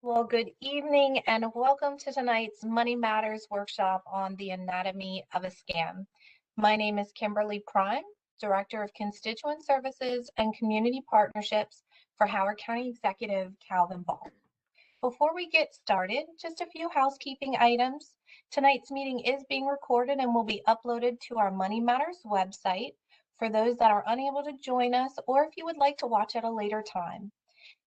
Well, good evening and welcome to tonight's Money Matters workshop on the anatomy of a scam. My name is Kimberly Prime, Director of Constituent Services and Community Partnerships for Howard County Executive Calvin Ball. Before we get started, just a few housekeeping items. Tonight's meeting is being recorded and will be uploaded to our Money Matters website for those that are unable to join us or if you would like to watch at a later time.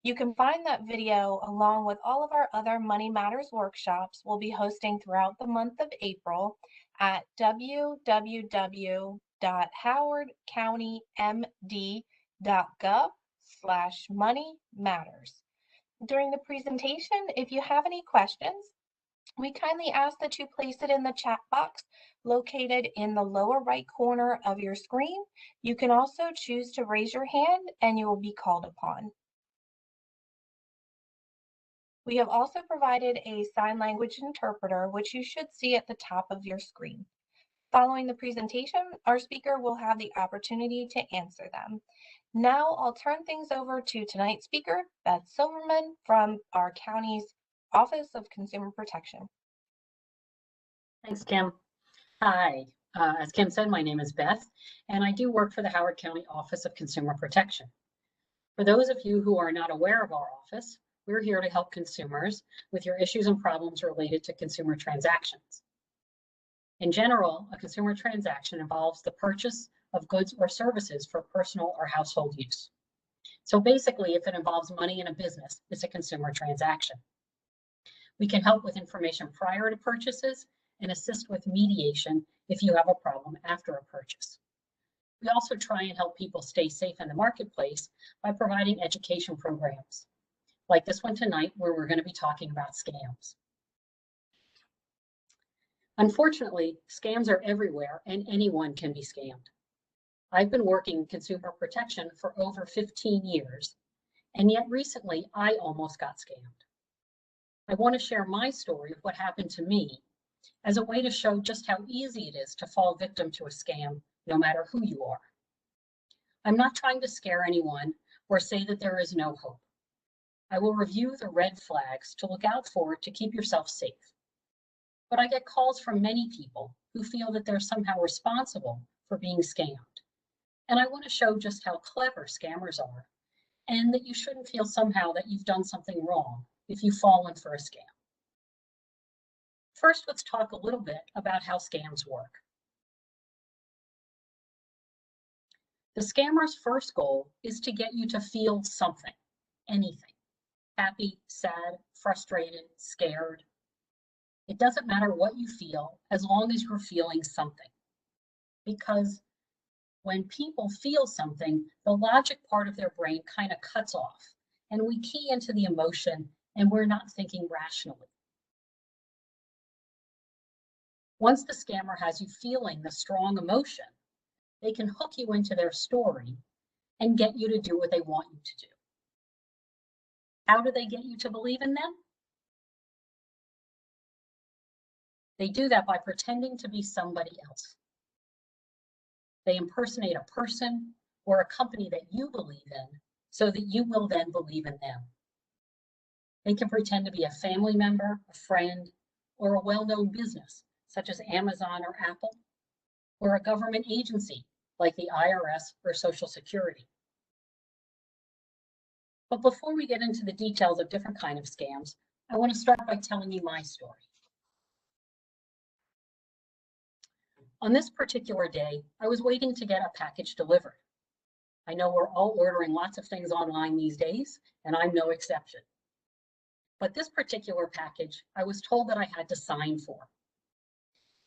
You can find that video along with all of our other Money Matters workshops we'll be hosting throughout the month of April at www.howardcountymd.gov/moneymatters. During the presentation, if you have any questions, we kindly ask that you place it in the chat box located in the lower right corner of your screen. You can also choose to raise your hand and you will be called upon. We have also provided a sign language interpreter, which you should see at the top of your screen. Following the presentation, our speaker will have the opportunity to answer them. Now I'll turn things over to tonight's speaker, Beth Silverman from our county's Office of Consumer Protection. Thanks, Kim. Hi, as Kim said, my name is Beth, and I do work for the Howard County Office of Consumer Protection. For those of you who are not aware of our office, we're here to help consumers with your issues and problems related to consumer transactions. In general, a consumer transaction involves the purchase of goods or services for personal or household use. So basically, if it involves money in a business, it's a consumer transaction. We can help with information prior to purchases and assist with mediation if you have a problem after a purchase. We also try and help people stay safe in the marketplace by providing education programs, like this one tonight, where we're going to be talking about scams. Unfortunately, scams are everywhere and anyone can be scammed. I've been working in consumer protection for over 15 years, and yet recently I almost got scammed. I want to share my story of what happened to me as a way to show just how easy it is to fall victim to a scam, no matter who you are. I'm not trying to scare anyone or say that there is no hope. I will review the red flags to look out for to keep yourself safe. But I get calls from many people who feel that they're somehow responsible for being scammed. And I want to show just how clever scammers are and that you shouldn't feel somehow that you've done something wrong if you've fallen for a scam. First, let's talk a little bit about how scams work. The scammer's first goal is to get you to feel something, anything. Happy, sad, frustrated, scared. It doesn't matter what you feel as long as you're feeling something. Because when people feel something, the logic part of their brain kind of cuts off and we key into the emotion and we're not thinking rationally. Once the scammer has you feeling the strong emotion, they can hook you into their story and get you to do what they want you to do. How do they get you to believe in them? They do that by pretending to be somebody else. They impersonate a person or a company that you believe in so that you will then believe in them. They can pretend to be a family member, a friend, or a well-known business, such as Amazon or Apple, or a government agency like the IRS or Social Security. But before we get into the details of different kinds of scams, I want to start by telling you my story. On this particular day, I was waiting to get a package delivered. I know we're all ordering lots of things online these days, and I'm no exception. But this particular package, I was told that I had to sign for.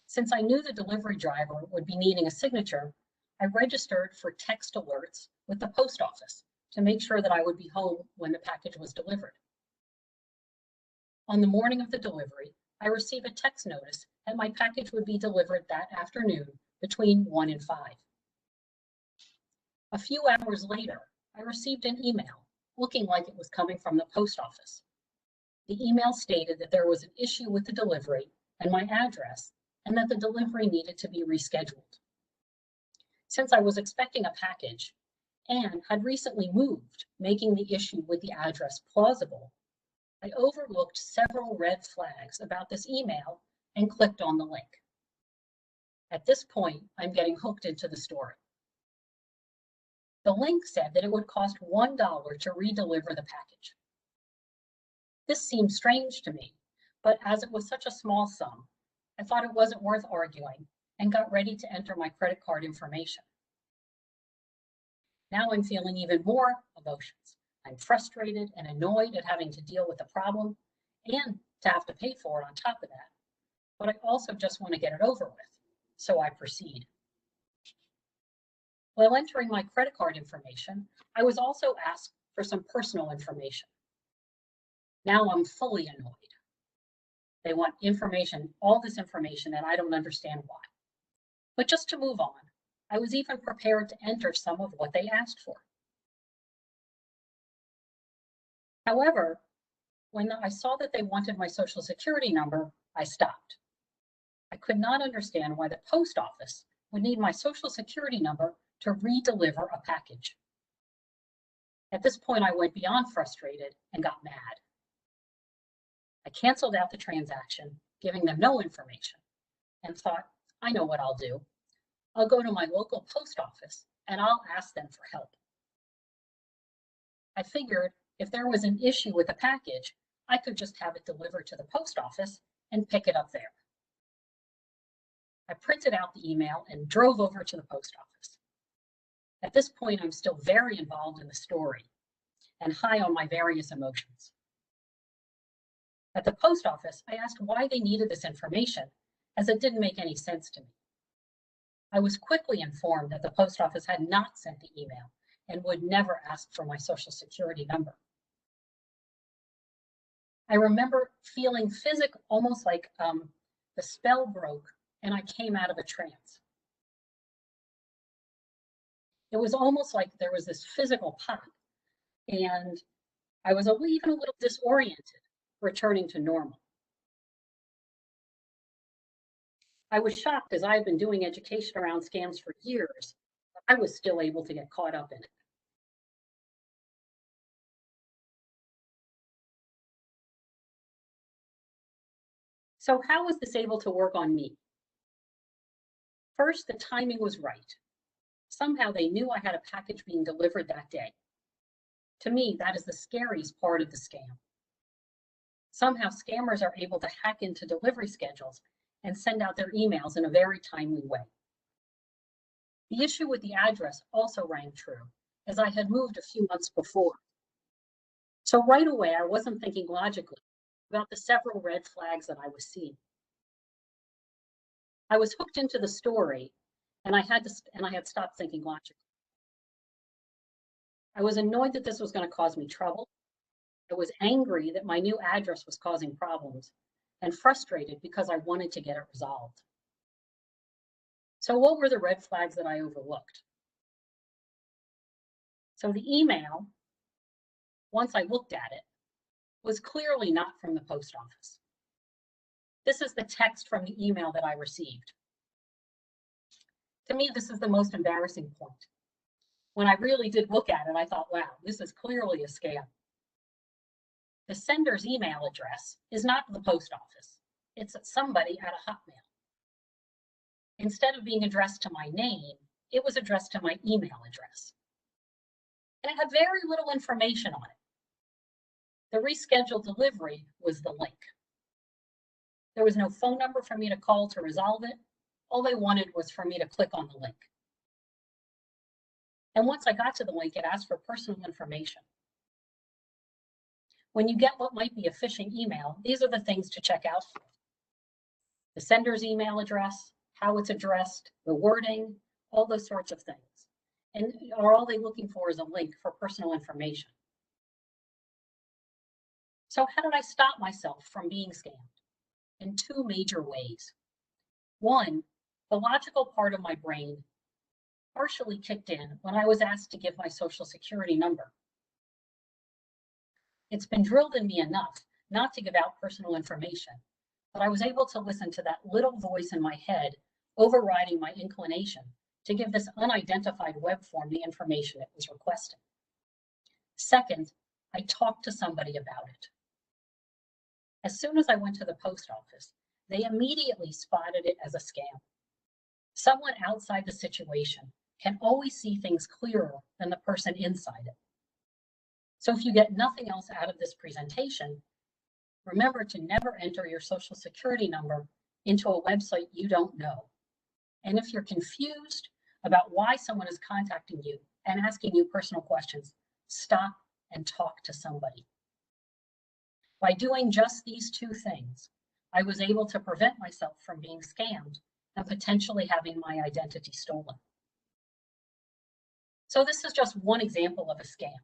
Since I knew the delivery driver would be needing a signature, I registered for text alerts with the post office to make sure that I would be home when the package was delivered. On the morning of the delivery, I received a text notice that my package would be delivered that afternoon between 1 and 5. A few hours later, I received an email looking like it was coming from the post office. The email stated that there was an issue with the delivery and my address, and that the delivery needed to be rescheduled. Since I was expecting a package and had recently moved, making the issue with the address plausible, I overlooked several red flags about this email and clicked on the link. At this point, I'm getting hooked into the story. The link said that it would cost $1 to redeliver the package. This seemed strange to me, but as it was such a small sum, I thought it wasn't worth arguing and got ready to enter my credit card information. Now I'm feeling even more emotions. I'm frustrated and annoyed at having to deal with the problem and to have to pay for it on top of that. But I also just want to get it over with, so I proceed. While entering my credit card information, I was also asked for some personal information. Now I'm fully annoyed. They want information, all this information, and I don't understand why. But just to move on, I was even prepared to enter some of what they asked for. However, when I saw that they wanted my social security number, I stopped. I could not understand why the post office would need my social security number to redeliver a package. At this point, I went beyond frustrated and got mad. I canceled out the transaction, giving them no information, and thought, I know what I'll do. I'll go to my local post office and I'll ask them for help. I figured if there was an issue with the package, I could just have it delivered to the post office and pick it up there. I printed out the email and drove over to the post office. At this point, I'm still very involved in the story and high on my various emotions. At the post office, I asked why they needed this information, as it didn't make any sense to me. I was quickly informed that the post office had not sent the email and would never ask for my social security number. I remember feeling almost like the spell broke and I came out of a trance. It was almost like there was this physical pop and I was even a little disoriented, returning to normal. I was shocked as I had been doing education around scams for years, but I was still able to get caught up in it. So how was this able to work on me? First, the timing was right. Somehow they knew I had a package being delivered that day. To me, that is the scariest part of the scam. Somehow scammers are able to hack into delivery schedules and send out their emails in a very timely way. The issue with the address also rang true, as I had moved a few months before. So right away, I wasn't thinking logically about the several red flags that I was seeing. I was hooked into the story, and I had stopped thinking logically. I was annoyed that this was going to cause me trouble. I was angry that my new address was causing problems, and frustrated because I wanted to get it resolved. So what were the red flags that I overlooked? So the email, once I looked at it, was clearly not from the post office. This is the text from the email that I received. To me, this is the most embarrassing point. When I really did look at it, I thought, wow, this is clearly a scam. The sender's email address is not the post office. It's somebody at a Hotmail. Instead of being addressed to my name, it was addressed to my email address. And it had very little information on it. The rescheduled delivery was the link. There was no phone number for me to call to resolve it. All they wanted was for me to click on the link. And once I got to the link, it asked for personal information. When you get what might be a phishing email, these are the things to check out for. The sender's email address, how it's addressed, the wording, all those sorts of things. And all they're looking for is a link for personal information. So how did I stop myself from being scammed? In two major ways. One, the logical part of my brain partially kicked in when I was asked to give my social security number. It's been drilled in me enough not to give out personal information, but I was able to listen to that little voice in my head overriding my inclination to give this unidentified web form the information it was requesting. Second, I talked to somebody about it. As soon as I went to the post office, they immediately spotted it as a scam. Someone outside the situation can always see things clearer than the person inside it. So if you get nothing else out of this presentation, remember to never enter your social security number into a website you don't know. And if you're confused about why someone is contacting you and asking you personal questions, stop and talk to somebody. By doing just these two things, I was able to prevent myself from being scammed and potentially having my identity stolen. So this is just one example of a scam.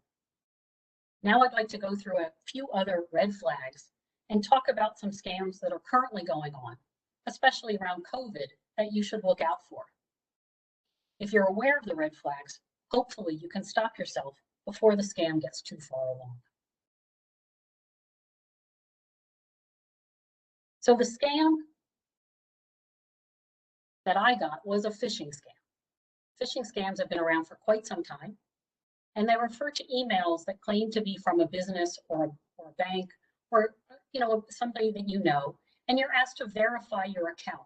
Now I'd like to go through a few other red flags and talk about some scams that are currently going on, especially around COVID, that you should look out for. If you're aware of the red flags, hopefully you can stop yourself before the scam gets too far along. So the scam that I got was a phishing scam. Phishing scams have been around for quite some time, and they refer to emails that claim to be from a business or a bank or somebody that you know, and you're asked to verify your account.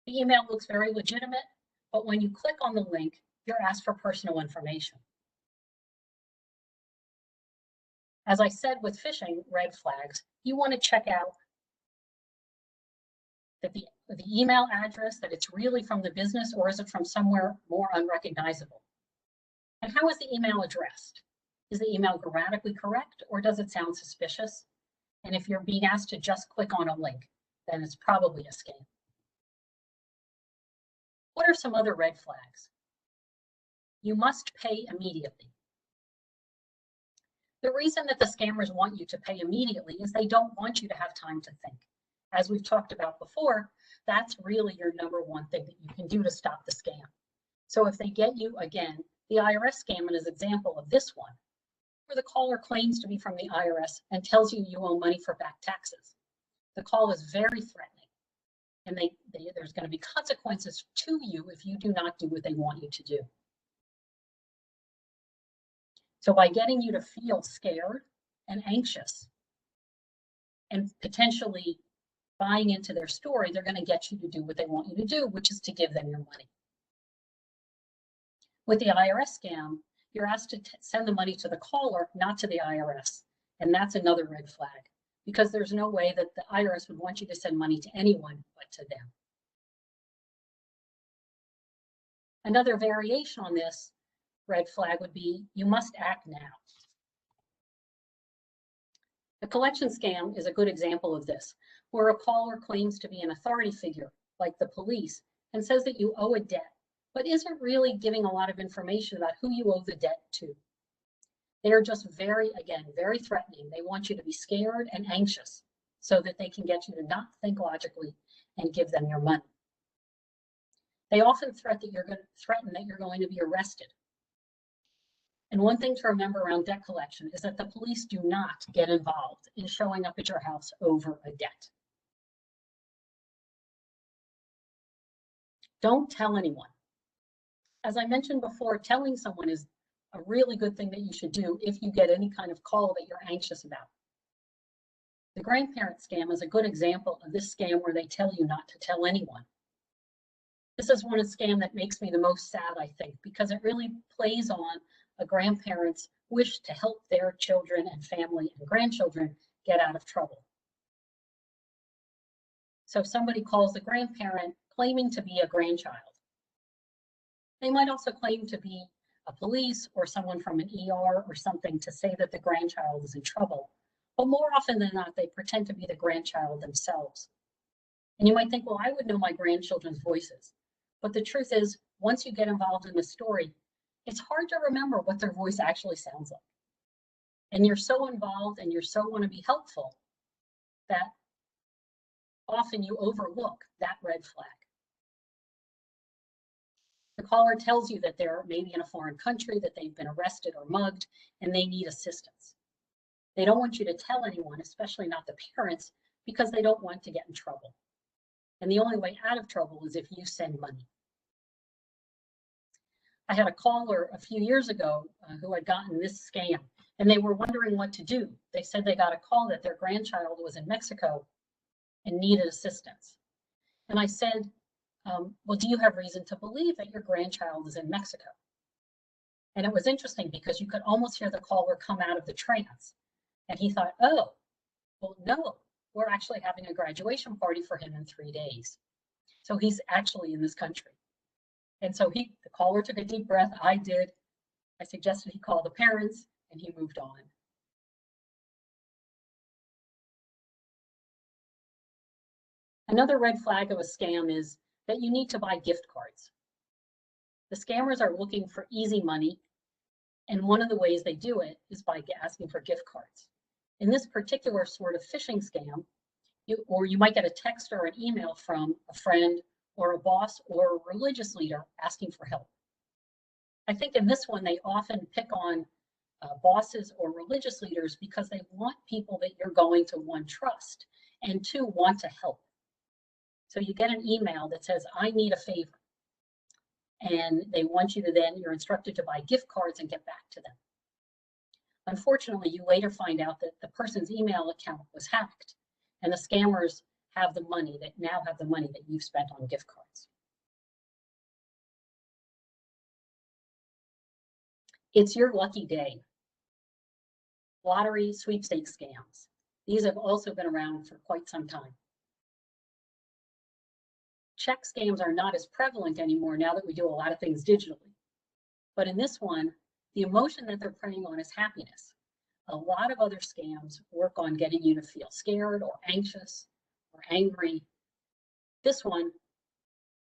The email looks very legitimate, but when you click on the link, you're asked for personal information. As I said with phishing red flags, you want to check out that the email address, that it's really from the business, or is it from somewhere more unrecognizable? And how is the email addressed? Is the email grammatically correct, or does it sound suspicious? And if you're being asked to just click on a link, then it's probably a scam. What are some other red flags? You must pay immediately. The reason that the scammers want you to pay immediately is they don't want you to have time to think. As we've talked about before, that's really your number one thing that you can do to stop the scam. So if they get you, again, the IRS scam is an example of this one, where the caller claims to be from the IRS and tells you you owe money for back taxes. The call is very threatening, and there's going to be consequences to you if you do not do what they want you to do. So by getting you to feel scared and anxious and potentially buying into their story, they're going to get you to do what they want you to do, which is to give them your money. With the IRS scam, you're asked to send the money to the caller, not to the IRS. And that's another red flag, because there's no way that the IRS would want you to send money to anyone but to them. Another variation on this red flag would be, you must act now. The collection scam is a good example of this, where a caller claims to be an authority figure, like the police, and says that you owe a debt, but isn't really giving a lot of information about who you owe the debt to. They are just very threatening. They want you to be scared and anxious so that they can get you to not think logically and give them your money. They often threaten that you're going to be arrested. And one thing to remember around debt collection is that the police do not get involved in showing up at your house over a debt. Don't tell anyone. As I mentioned before, telling someone is a really good thing that you should do if you get any kind of call that you're anxious about. The grandparent scam is a good example of this scam where they tell you not to tell anyone. This is one scam that makes me the most sad, I think, because it really plays on a grandparent's wish to help their children and family and grandchildren get out of trouble. So somebody calls the grandparent claiming to be a grandchild. They might also claim to be a police or someone from an ER or something to say that the grandchild is in trouble. But more often than not, they pretend to be the grandchild themselves. And you might think, well, I would know my grandchildren's voices. But the truth is, once you get involved in the story, it's hard to remember what their voice actually sounds like. And you're so involved and you so want to be helpful that often you overlook that red flag. The caller tells you that they're maybe in a foreign country, that they've been arrested or mugged, and they need assistance. They don't want you to tell anyone, especially not the parents, because they don't want to get in trouble. And the only way out of trouble is if you send money. I had a caller a few years ago who had gotten this scam, and they were wondering what to do. They said they got a call that their grandchild was in Mexico and needed assistance. And I said, well, do you have reason to believe that your grandchild is in Mexico? And it was interesting because you could almost hear the caller come out of the trance. And he thought, oh, well, no, we're actually having a graduation party for him in 3 days. So he's actually in this country. And so the caller took a deep breath. I did. I suggested he call the parents, and he moved on. Another red flag of a scam is that you need to buy gift cards. The scammers are looking for easy money, and one of the ways they do it is by asking for gift cards. In this particular sort of phishing scam, you might get a text or an email from a friend or a boss or a religious leader asking for help. I think in this one, they often pick on bosses or religious leaders because they want people that you're going to, one, trust, and two, want to help. So you get an email that says, I need a favor. And they want you to then, you're instructed to buy gift cards and get back to them. Unfortunately, you later find out that the person's email account was hacked and the scammers have the money that you've spent on gift cards. It's your lucky day. Lottery sweepstakes scams. These have also been around for quite some time. Check scams are not as prevalent anymore now that we do a lot of things digitally. But in this one, the emotion that they're preying on is happiness. A lot of other scams work on getting you to feel scared or anxious or angry. This one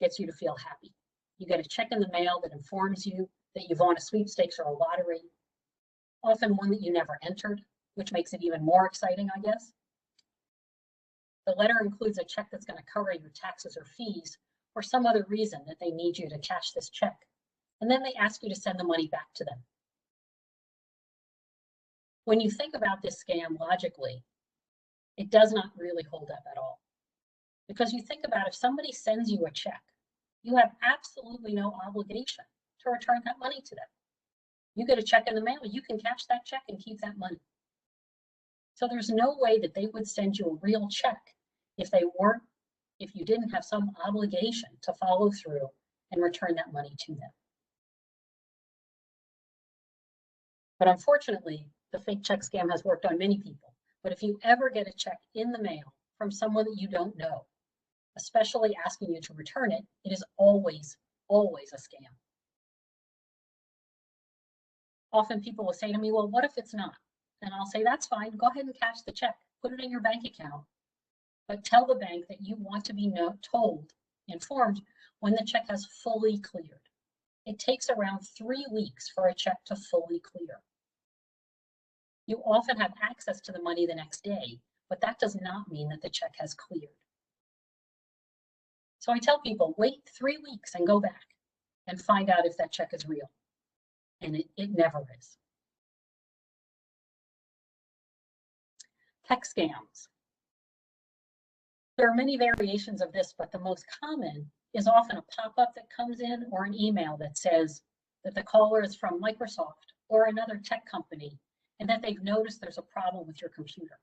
gets you to feel happy. You get a check in the mail that informs you that you've won a sweepstakes or a lottery, often one that you never entered, which makes it even more exciting, I guess. The letter includes a check that's going to cover your taxes or fees or some other reason that they need you to cash this check. And then they ask you to send the money back to them. When you think about this scam logically, it does not really hold up at all. Because you think about if somebody sends you a check, you have absolutely no obligation to return that money to them. You get a check in the mail, you can cash that check and keep that money. So there's no way that they would send you a real check if you didn't have some obligation to follow through and return that money to them. But unfortunately, the fake check scam has worked on many people. But if you ever get a check in the mail from someone that you don't know, especially asking you to return it, it is always, always a scam. Often people will say to me, well, what if it's not? And I'll say, that's fine, go ahead and cash the check, put it in your bank account, but tell the bank that you want to be informed when the check has fully cleared. It takes around 3 weeks for a check to fully clear. You often have access to the money the next day, but that does not mean that the check has cleared. So I tell people, wait 3 weeks and go back and find out if that check is real. And it never is. Text scams. There are many variations of this, but the most common is often a pop-up that comes in or an email that says that the caller is from Microsoft or another tech company and that they've noticed there's a problem with your computer.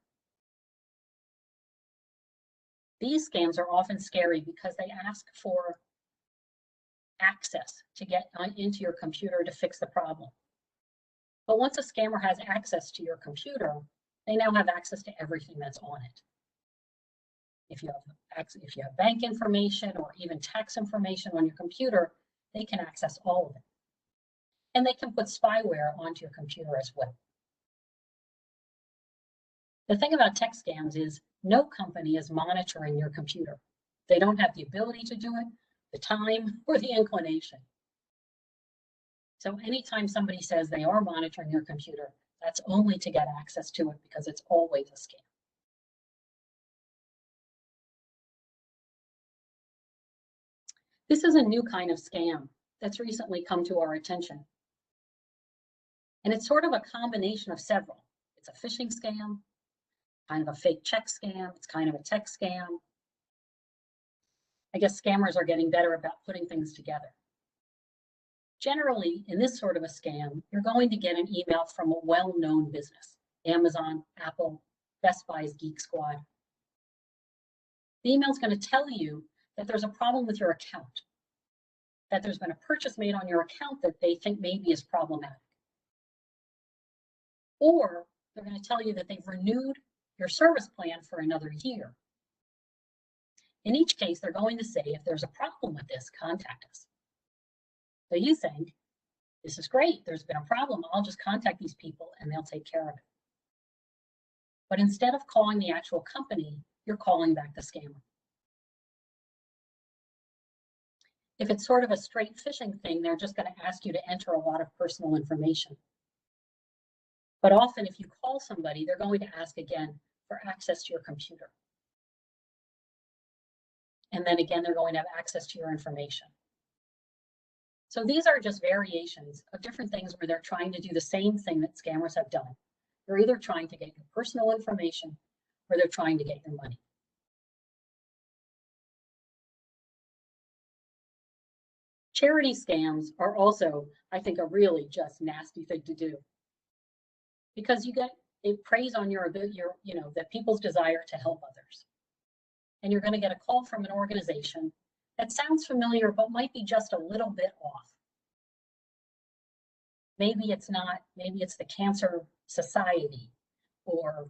These scams are often scary because they ask for access to get into your computer to fix the problem. But once a scammer has access to your computer, they now have access to everything that's on it. If you have bank information or even tax information on your computer, they can access all of it. And they can put spyware onto your computer as well. The thing about tech scams is no company is monitoring your computer. They don't have the ability to do it, the time, or the inclination. So anytime somebody says they are monitoring your computer, that's only to get access to it because it's always a scam. This is a new kind of scam that's recently come to our attention. And it's sort of a combination of several. It's a phishing scam, kind of a fake check scam, it's kind of a tech scam. I guess scammers are getting better about putting things together. Generally, in this sort of a scam, you're going to get an email from a well-known business, Amazon, Apple, Best Buy's Geek Squad. The email is going to tell you that there's a problem with your account, that there's been a purchase made on your account that they think maybe is problematic. Or they're going to tell you that they've renewed your service plan for another year. In each case, they're going to say, if there's a problem with this, contact us. So you think, this is great, there's been a problem, I'll just contact these people and they'll take care of it. But instead of calling the actual company, you're calling back the scammer. If it's sort of a straight phishing thing, they're just going to ask you to enter a lot of personal information. But often if you call somebody, they're going to ask again for access to your computer. And then again, they're going to have access to your information. So these are just variations of different things where they're trying to do the same thing that scammers have done. They're either trying to get your personal information or they're trying to get your money. Charity scams are also, I think, a really just nasty thing to do, because it preys on your that people's desire to help others. And you're going to get a call from an organization that sounds familiar, but might be just a little bit off. Maybe it's not, maybe it's the Cancer Society or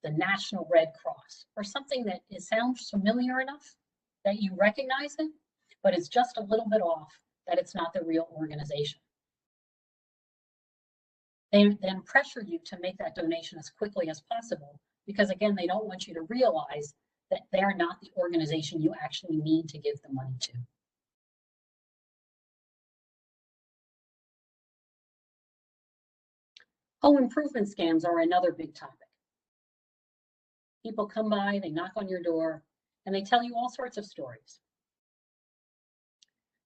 the National Red Cross or something that sounds familiar enough that you recognize it, but it's just a little bit off, that it's not the real organization. They then pressure you to make that donation as quickly as possible, because again, they don't want you to realize that they're not the organization you actually need to give the money to. Home improvement scams are another big topic. People come by, they knock on your door, and they tell you all sorts of stories.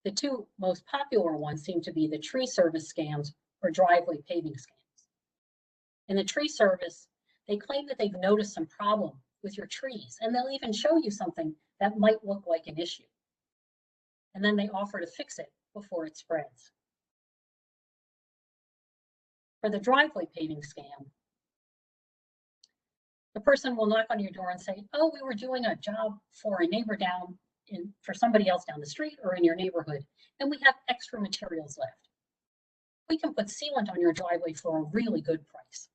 The two most popular ones seem to be the tree service scams or driveway paving scams. In the tree service, they claim that they've noticed some problem with your trees, and they'll even show you something that might look like an issue. And then they offer to fix it before it spreads. For the driveway paving scam, the person will knock on your door and say, oh, we were doing a job for a neighbor for somebody else down the street or in your neighborhood, and we have extra materials left. We can put sealant on your driveway for a really good price.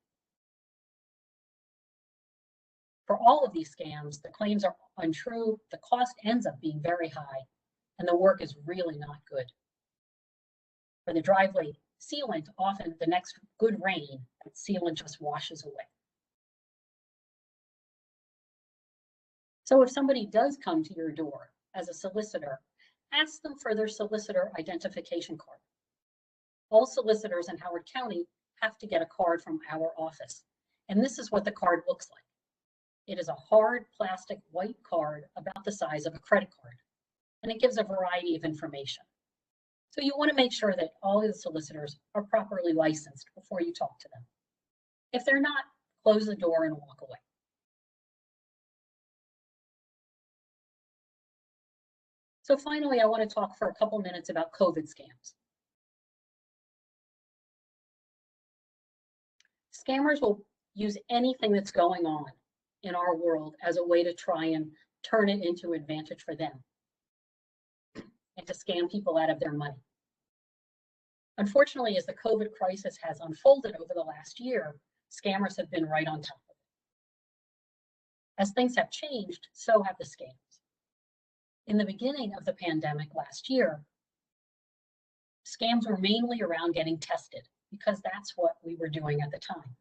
For all of these scams, the claims are untrue, the cost ends up being very high, and the work is really not good. For the driveway sealant, often the next good rain, that sealant just washes away. So if somebody does come to your door as a solicitor, ask them for their solicitor identification card. All solicitors in Howard County have to get a card from our office, and this is what the card looks like. It is a hard plastic white card about the size of a credit card, and it gives a variety of information. So you want to make sure that all of the solicitors are properly licensed before you talk to them. If they're not, close the door and walk away. So finally, I want to talk for a couple minutes about COVID scams. Scammers will use anything that's going on in our world as a way to try and turn it into advantage for them and to scam people out of their money. Unfortunately, as the COVID crisis has unfolded over the last year, scammers have been right on top of it. As things have changed, so have the scams. In the beginning of the pandemic last year, scams were mainly around getting tested because that's what we were doing at the time.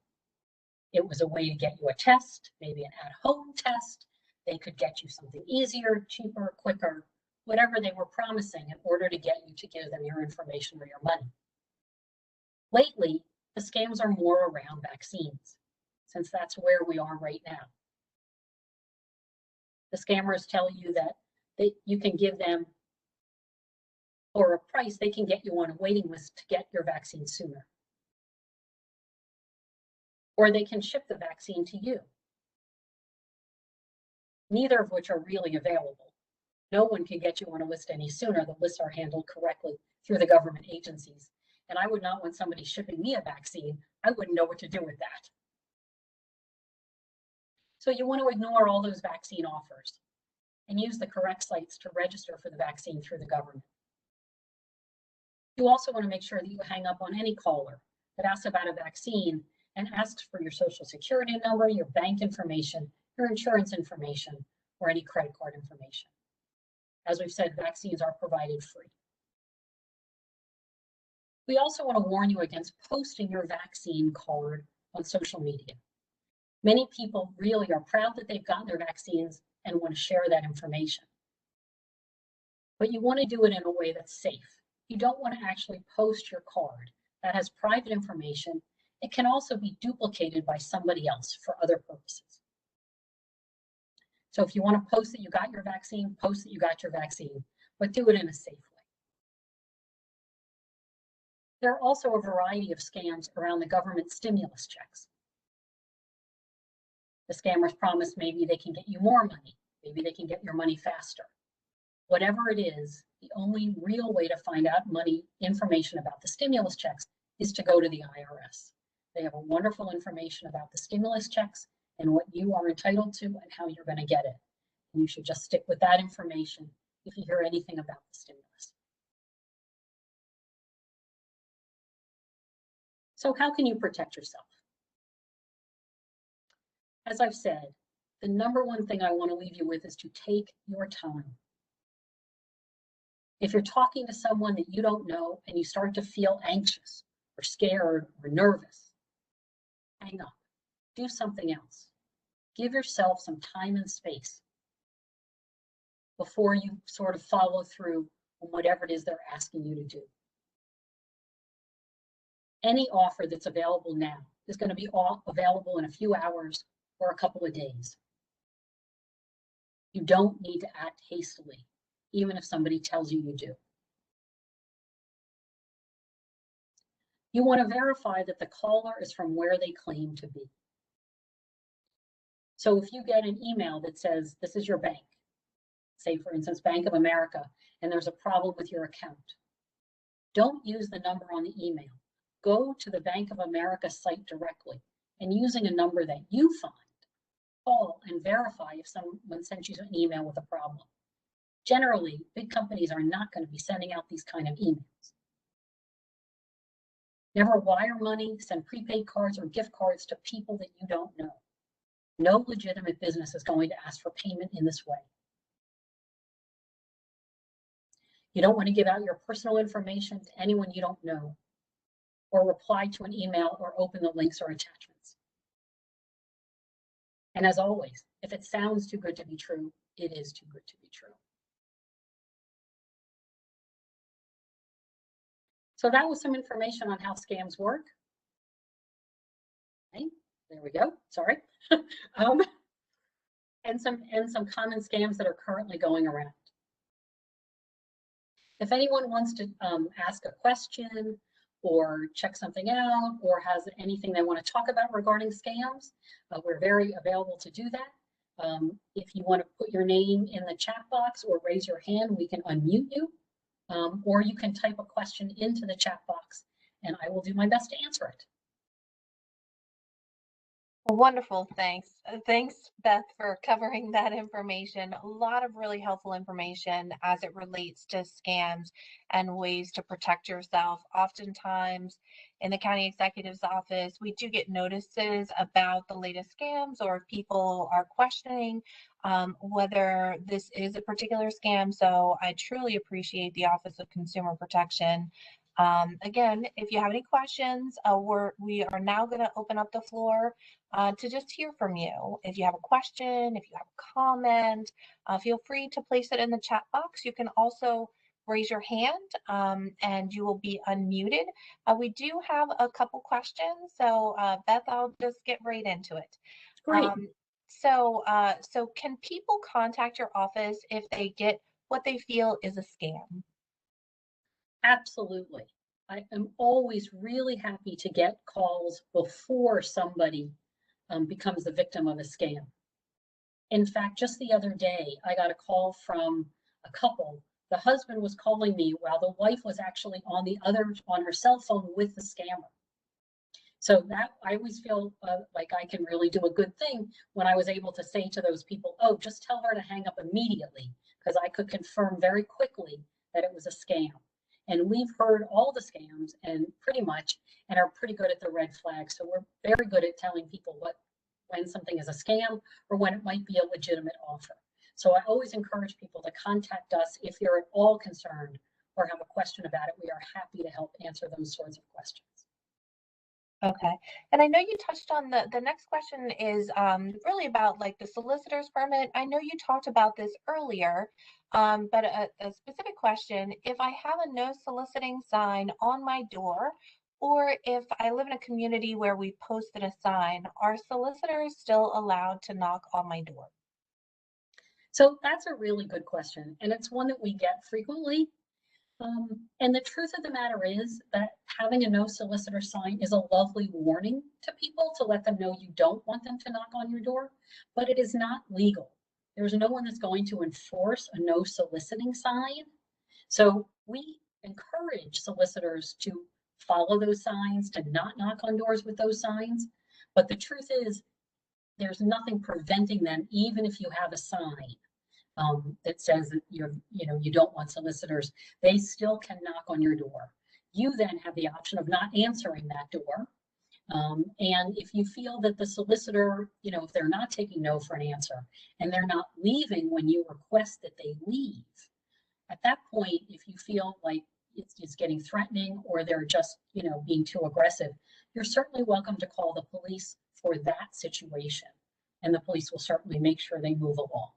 It was a way to get you a test, maybe an at-home test. They could get you something easier, cheaper, quicker, whatever they were promising in order to get you to give them your information or your money. Lately, the scams are more around vaccines, since that's where we are right now. The scammers tell you that you can give them, for a price, they can get you on a waiting list to get your vaccine sooner. Or they can ship the vaccine to you. Neither of which are really available. No one can get you on a list any sooner. The lists are handled correctly through the government agencies. And I would not want somebody shipping me a vaccine. I wouldn't know what to do with that. So you want to ignore all those vaccine offers and use the correct sites to register for the vaccine through the government. You also want to make sure that you hang up on any caller that asks about a vaccine and asks for your social security number, your bank information, your insurance information, or any credit card information. As we've said, vaccines are provided free. We also want to warn you against posting your vaccine card on social media. Many people really are proud that they've gotten their vaccines and want to share that information. But you want to do it in a way that's safe. You don't want to actually post your card. That has private information. It can also be duplicated by somebody else for other purposes. So if you want to post that you got your vaccine, post that you got your vaccine, but do it in a safe way. There are also a variety of scams around the government stimulus checks. The scammers promise maybe they can get you more money. Maybe they can get your money faster. Whatever it is, the only real way to find out money information about the stimulus checks is to go to the IRS. They have a wonderful information about the stimulus checks and what you are entitled to and how you're going to get it. And you should just stick with that information if you hear anything about the stimulus. So how can you protect yourself? As I've said, the number one thing I want to leave you with is to take your time. If you're talking to someone that you don't know and you start to feel anxious or scared or nervous, hang up, do something else. Give yourself some time and space before you sort of follow through on whatever it is they're asking you to do. Any offer that's available now is going to be available in a few hours or a couple of days. You don't need to act hastily, even if somebody tells you you do. You want to verify that the caller is from where they claim to be. So if you get an email that says, this is your bank, say for instance, Bank of America, and there's a problem with your account, don't use the number on the email. Go to the Bank of America site directly and using a number that you find, call and verify if someone sent you an email with a problem. Generally, big companies are not going to be sending out these kind of emails. Never wire money, send prepaid cards or gift cards to people that you don't know. No legitimate business is going to ask for payment in this way. You don't want to give out your personal information to anyone you don't know, or reply to an email or open the links or attachments. And as always, if it sounds too good to be true, it is too good to be true. So that was some information on how scams work. Okay, there we go, sorry. And some common scams that are currently going around. If anyone wants to ask a question or check something out or has anything they want to talk about regarding scams, we're very available to do that. If you want to put your name in the chat box or raise your hand, we can unmute you. Or you can type a question into the chat box and I will do my best to answer it. Wonderful, thanks. Thanks, Beth, for covering that information. A lot of really helpful information as it relates to scams and ways to protect yourself. Oftentimes in the county executive's office, we do get notices about the latest scams, or if people are questioning whether this is a particular scam. So I truly appreciate the Office of Consumer Protection. Again, if you have any questions, we are now going to open up the floor to just hear from you. If you have a question, if you have a comment, feel free to place it in the chat box. You can also raise your hand and you will be unmuted. We do have a couple questions, so Beth, I'll just get right into it. Great. So can people contact your office if they get what they feel is a scam? Absolutely. I am always really happy to get calls before somebody becomes the victim of a scam. In fact, just the other day, I got a call from a couple the husband was calling me while the wife was actually on her cell phone with the scammer. So that I always feel like I can really do a good thing when I was able to say to those people, oh, just tell her to hang up immediately, because I could confirm very quickly that it was a scam. And we've heard all the scams and are pretty good at the red flags. So we're very good at telling people when something is a scam or when it might be a legitimate offer. So I always encourage people to contact us if you're at all concerned or have a question about it. We are happy to help answer those sorts of questions. Okay. And I know you touched on the next question is really about like the solicitor's permit. I know you talked about this earlier, but a specific question, if I have a no soliciting sign on my door, or if I live in a community where we posted a sign, are solicitors still allowed to knock on my door? So that's a really good question, and it's one that we get frequently. And the truth of the matter is that having a no solicitor sign is a lovely warning to people to let them know you don't want them to knock on your door, but it is not legal. There's no one that's going to enforce a no soliciting sign. So we encourage solicitors to follow those signs, to not knock on doors with those signs. But the truth is, there's nothing preventing them, even if you have a sign that says that you don't want solicitors, they still can knock on your door. You then have the option of not answering that door. And if you feel that the solicitor, if they're not taking no for an answer and they're not leaving when you request that they leave, at that point, if you feel like it's getting threatening or they're just, being too aggressive, you're certainly welcome to call the police for that situation. And the police will certainly make sure they move along.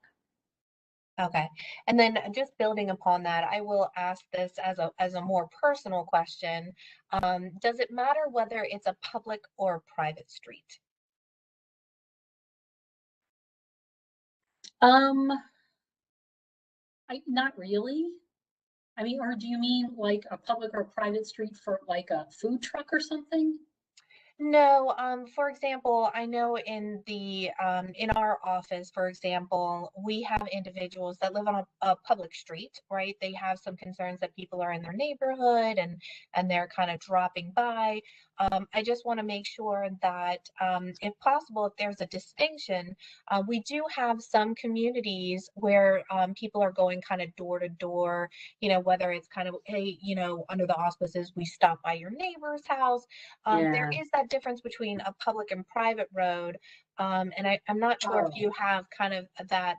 Okay. And then just building upon that, I will ask this as a more personal question. Does it matter whether it's a public or private street? Um, not really. I mean, or do you mean like a public or private street for like a food truck or something? No, for example, I know in our office, for example, we have individuals that live on a public street, right? They have some concerns that people are in their neighborhood and they're kind of dropping by. I just want to make sure that, if possible, if there's a distinction, we do have some communities where people are going kind of door to door, whether it's kind of, hey, under the auspices, we stop by your neighbor's house. There Yeah. is that difference between a public and private road. And I'm not sure if Oh, you have kind of that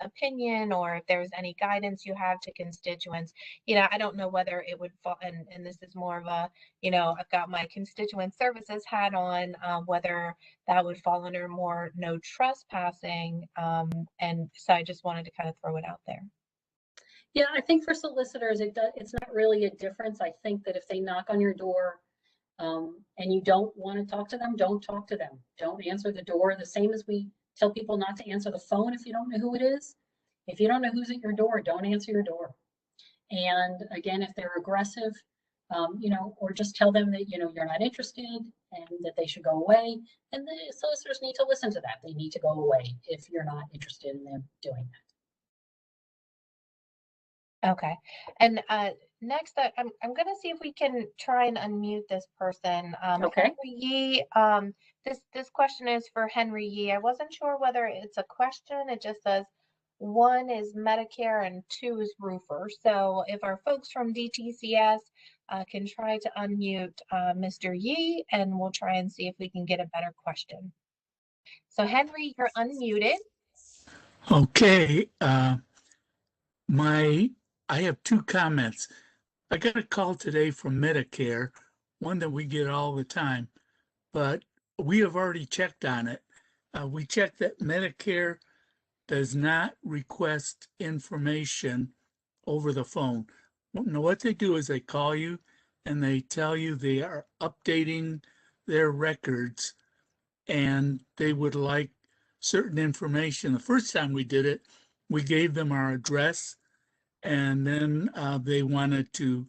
opinion or if there's any guidance you have to constituents. I don't know whether it would fall, and this is more of a, I've got my constituent services hat on, whether that would fall under more no trespassing. And so I just wanted to kind of throw it out there. yeah, I think for solicitors, it's not really a difference. I think that if they knock on your door, and you don't want to talk to them, don't talk to them. Don't answer the door. The same as we tell people not to answer the phone if you don't know who it is. If you don't know who's at your door, don't answer your door. And again, if they're aggressive, or just tell them that, you're not interested and that they should go away. And the solicitors need to listen to that. They need to go away if you're not interested in them doing Okay. And next, I'm going to see if we can try and unmute this person. that. Okay. Henry Yee, this question is for Henry Yee. I wasn't sure whether it's a question. It just says one is Medicare and two is roofer. So if our folks from DTCS can try to unmute Mr. Yee, and we'll try and see if we can get a better question. So Henry, you're unmuted. Okay, I have two comments. I got a call today from Medicare, one that we get all the time, but we have already checked on it. We checked that Medicare does not request information over the phone. Now, what they do is they call you and they tell you they are updating their records and they would like certain information. The first time we did it, we gave them our address, and then they wanted to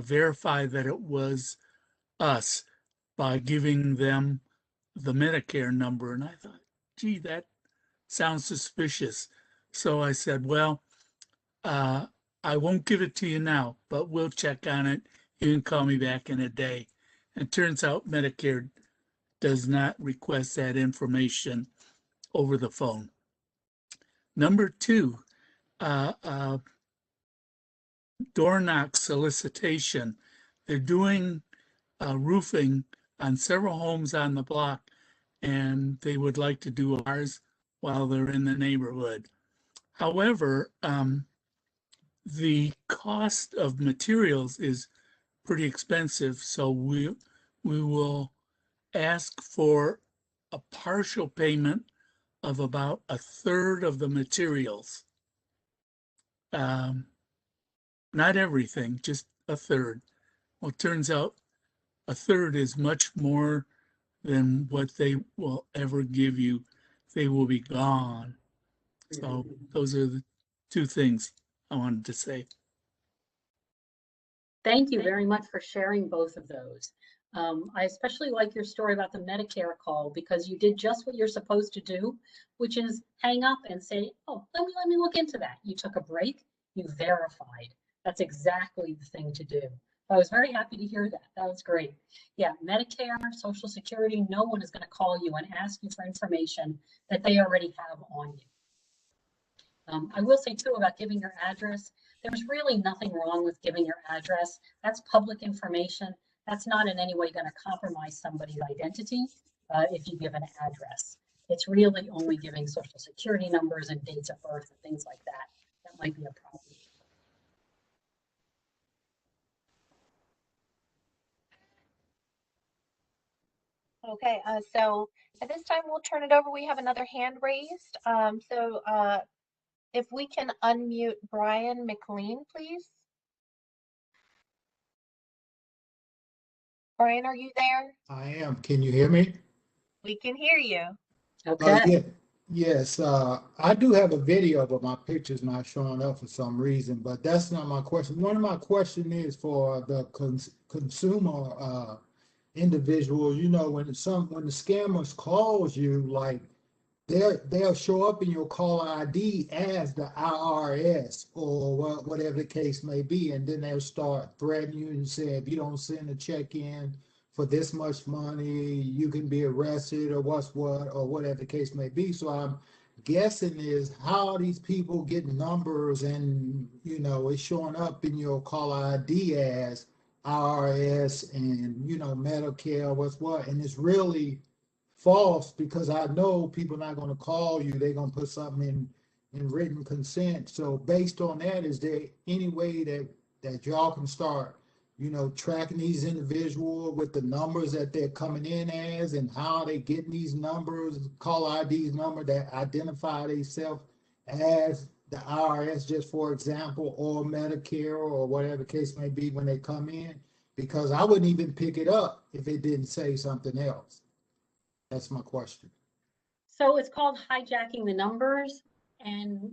verify that it was us by giving them the Medicare number. And I thought, gee, that sounds suspicious. So I said, well, I won't give it to you now, but we'll check on it. You can call me back in a day. It turns out Medicare does not request that information over the phone. Number two, door knock solicitation. They're doing roofing on several homes on the block, and they would like to do ours while they're in the neighborhood. However, the cost of materials is pretty expensive, so we will ask for a partial payment of about a third of the materials. Not everything, just a third. Well, it turns out a third is much more than what they will ever give you. They will be gone. So those are the two things I wanted to say. Thank you very much for sharing both of those. I especially like your story about the Medicare call because you did just what you're supposed to do, which is hang up and say, oh, let me look into that. You took a break, you verified. That's exactly the thing to do. I was very happy to hear that. That was great. Yeah, Medicare, Social Security, no one is going to call you and ask you for information that they already have on you. I will say too about giving your address, there's really nothing wrong with giving your address. That's public information. That's not in any way going to compromise somebody's identity if you give an address. It's really only giving Social Security numbers and dates of birth and things like that. That might be a problem. Okay, so at this time we'll turn it over. We have another hand raised. If we can unmute Brian McLean, please. Brian, are you there? I am. Can you hear me? We can hear you. Okay. Yeah. Yes. I do have a video, but my picture's not showing up for some reason. But that's not my question. One of my questions is for the consumer individual. You know, when the scammers calls you, like they'll show up in your caller ID as the IRS or whatever the case may be, and then they'll start threatening you and say, if you don't send a check in for this much money, you can be arrested or or whatever the case may be. So I'm guessing is how these people get numbers and, you know, it's showing up in your caller ID as IRS and, you know, Medicare, what, and it's really false because I know people are not going to call you. They're going to put something in written consent. So based on that, is there any way that y'all can start, you know, tracking these individuals with the numbers that they're coming in as and how they getting these numbers, call IDs number that identify themselves as the IRS, just for example, or Medicare or whatever the case may be when they come in? Because I wouldn't even pick it up if it didn't say something else. That's my question. So it's called hijacking the numbers, and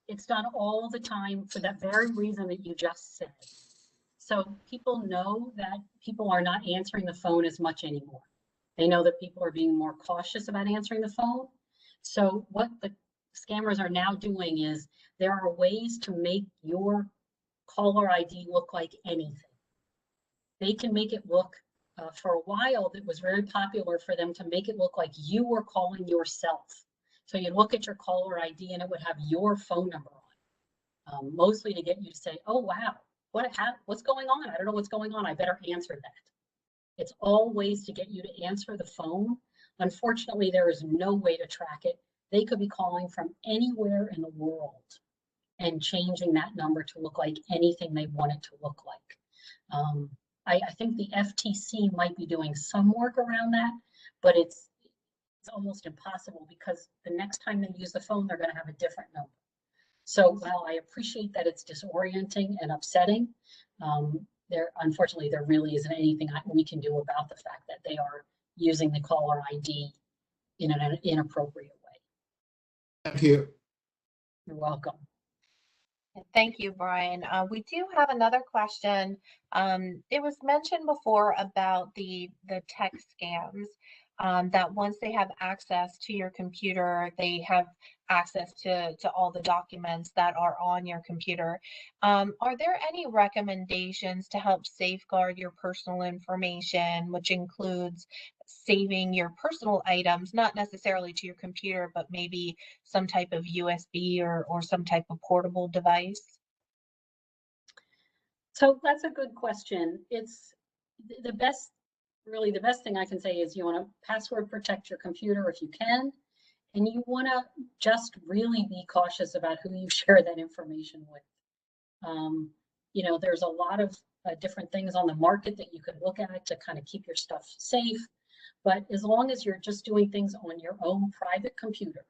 it's done all the time for that very reason that you just said. So people know that people are not answering the phone as much anymore. They know that people are being more cautious about answering the phone. So what the scammers are now doing is there are ways to make your caller ID look like anything. They can make it look for a while, it was very popular for them to make it look like you were calling yourself. So you look at your caller ID and it would have your phone number on, mostly to get you to say, oh, wow, what's going on? I don't know what's going on. I better answer that. It's all ways to get you to answer the phone. Unfortunately, there is no way to track it. They could be calling from anywhere in the world and changing that number to look like anything they want it to look like. I think the FTC might be doing some work around that, but it's almost impossible because the next time they use the phone, they're going to have a different number. So while I appreciate that it's disorienting and upsetting, unfortunately, there really isn't anything we can do about the fact that they are using the caller ID in an inappropriate way. Thank you. You're welcome. Thank you, Brian. We do have another question. It was mentioned before about the text scams. that once they have access to your computer, they have access to all the documents that are on your computer. Are there any recommendations to help safeguard your personal information, which includes saving your personal items, not necessarily to your computer, but maybe some type of USB or some type of portable device? So that's a good question. It's the best, really the best thing I can say is you want to password protect your computer if you can, and you want to just really be cautious about who you share that information with. You know, there's a lot of different things on the market that you could look at to kind of keep your stuff safe, but as long as you're just doing things on your own private computer.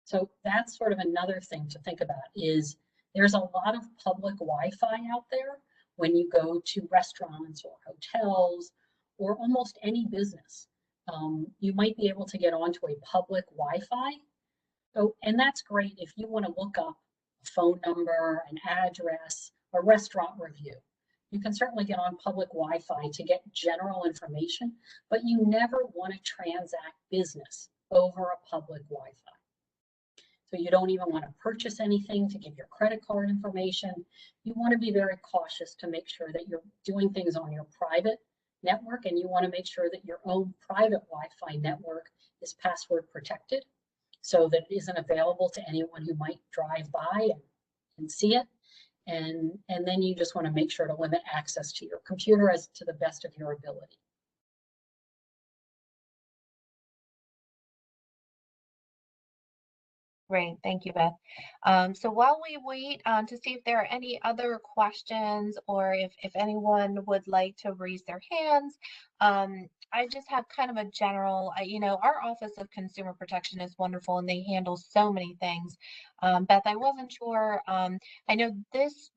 So that's sort of another thing to think about is there's a lot of public Wi-Fi out there when you go to restaurants or hotels or almost any business. You might be able to get onto a public Wi-Fi. So, and that's great if you want to look up a phone number, an address, a restaurant review. You can certainly get on public Wi-Fi to get general information, but you never want to transact business over a public Wi-Fi. So you don't even want to purchase anything to give your credit card information. You want to be very cautious to make sure that you're doing things on your private network, and you want to make sure that your own private Wi-Fi network is password protected so that it isn't available to anyone who might drive by and see it. And then you just want to make sure to limit access to your computer as to the best of your ability. Great, thank you, Beth. So while we wait to see if there are any other questions or if anyone would like to raise their hands, I just have kind of a general, you know, our Office of Consumer Protection is wonderful and they handle so many things. Beth, I wasn't sure, I know this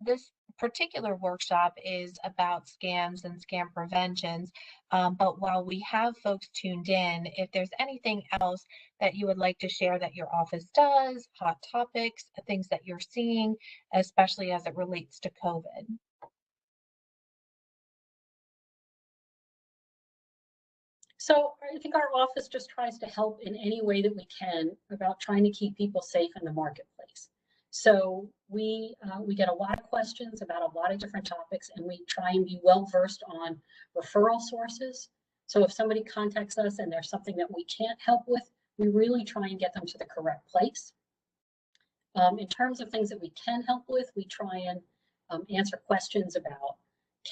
particular workshop is about scams and scam preventions, but while we have folks tuned in, if there's anything else that you would like to share that your office does, hot topics, things that you're seeing, especially as it relates to COVID. So I think our office just tries to help in any way that we can about trying to keep people safe in the marketplace. So we get a lot of questions about a lot of different topics, and we try and be well versed on referral sources. So if somebody contacts us and there's something that we can't help with, we really try and get them to the correct place. In terms of things that we can help with, we try and answer questions about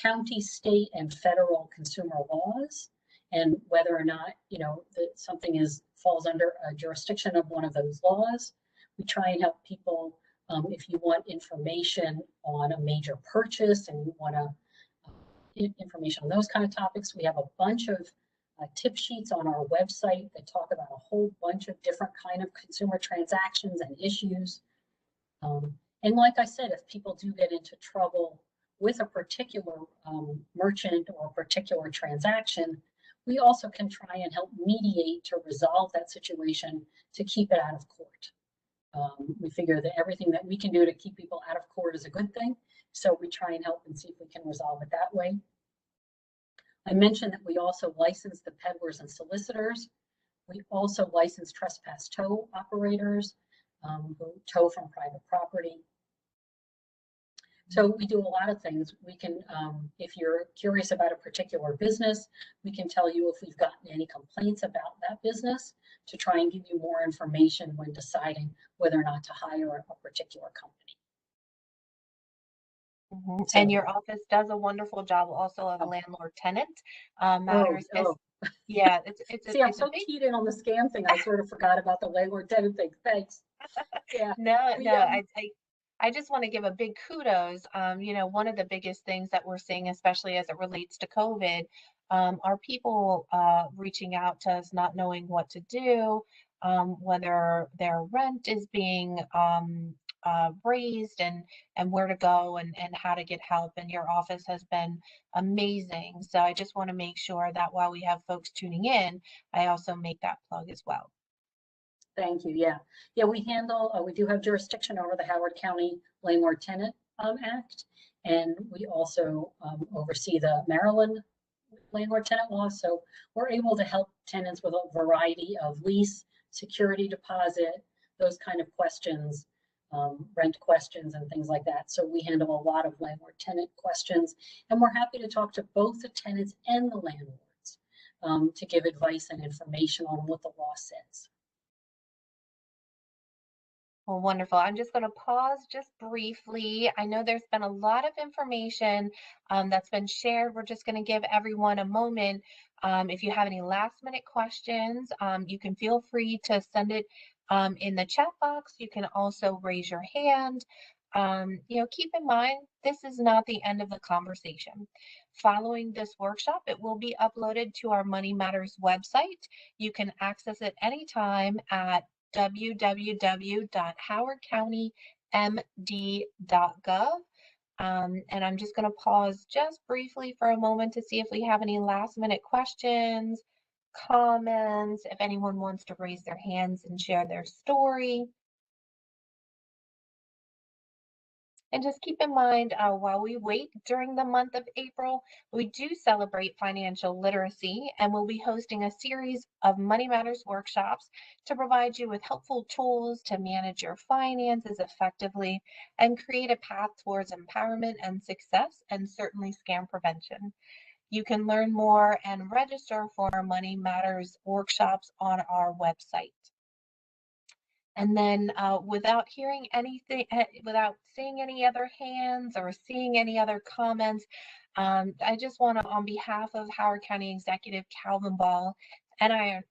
county, state, and federal consumer laws, and whether or not, you know, that something falls under a jurisdiction of one of those laws. We try and help people if you want information on a major purchase and you want information on those kind of topics. We have a bunch of tip sheets on our website that talk about a whole bunch of different kind of consumer transactions and issues. And like I said, if people do get into trouble with a particular merchant or a particular transaction, we also can try and help mediate to resolve that situation to keep it out of court. We figure that everything that we can do to keep people out of court is a good thing. So we try and help and see if we can resolve it that way. I mentioned that we also license the peddlers and solicitors. We also license trespass tow operators who tow from private property. So we do a lot of things. We can, if you're curious about a particular business, we can tell you if we've gotten any complaints about that business to try and give you more information when deciding whether or not to hire a particular company. Mm-hmm. So, and your office does a wonderful job also of landlord-tenant matters. Yeah, it's see, I'm so keyed in on the scam thing. I sort of forgot about the landlord-tenant thing. Thanks. Yeah. No, I just want to give a big kudos. You know, one of the biggest things that we're seeing, especially as it relates to COVID, are people reaching out to us not knowing what to do, whether their rent is being raised and where to go and how to get help. And your office has been amazing. So I just want to make sure that while we have folks tuning in, I also make that plug as well. Thank you. Yeah. Yeah, we do have jurisdiction over the Howard County Landlord Tenant Act, and we also oversee the Maryland landlord-tenant law. So we're able to help tenants with a variety of lease, security deposit, those kind of questions, rent questions and things like that. So we handle a lot of landlord-tenant questions, and we're happy to talk to both the tenants and the landlords to give advice and information on what the law says. Well, wonderful. I'm just going to pause just briefly. I know there's been a lot of information that's been shared. We're just going to give everyone a moment. If you have any last minute questions, you can feel free to send it in the chat box. You can also raise your hand. Keep in mind, this is not the end of the conversation. Following this workshop, it will be uploaded to our Money Matters website. You can access it anytime at www.howardcountymd.gov. And I'm just going to pause just briefly for a moment to see if we have any last minute questions, comments, if anyone wants to raise their hands and share their story. And just keep in mind, while we wait during the month of April, we do celebrate financial literacy, and we'll be hosting a series of Money Matters workshops to provide you with helpful tools to manage your finances effectively and create a path towards empowerment and success, and certainly scam prevention. You can learn more and register for our Money Matters workshops on our website. And then without hearing anything, without seeing any other hands or seeing any other comments, I just want to, on behalf of Howard County Executive Calvin Ball and our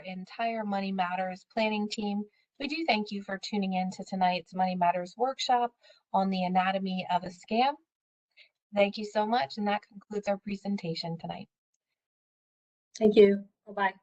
entire Money Matters planning team, we do thank you for tuning in to tonight's Money Matters workshop on the anatomy of a scam. Thank you so much, and that concludes our presentation tonight. Thank you. Bye-bye.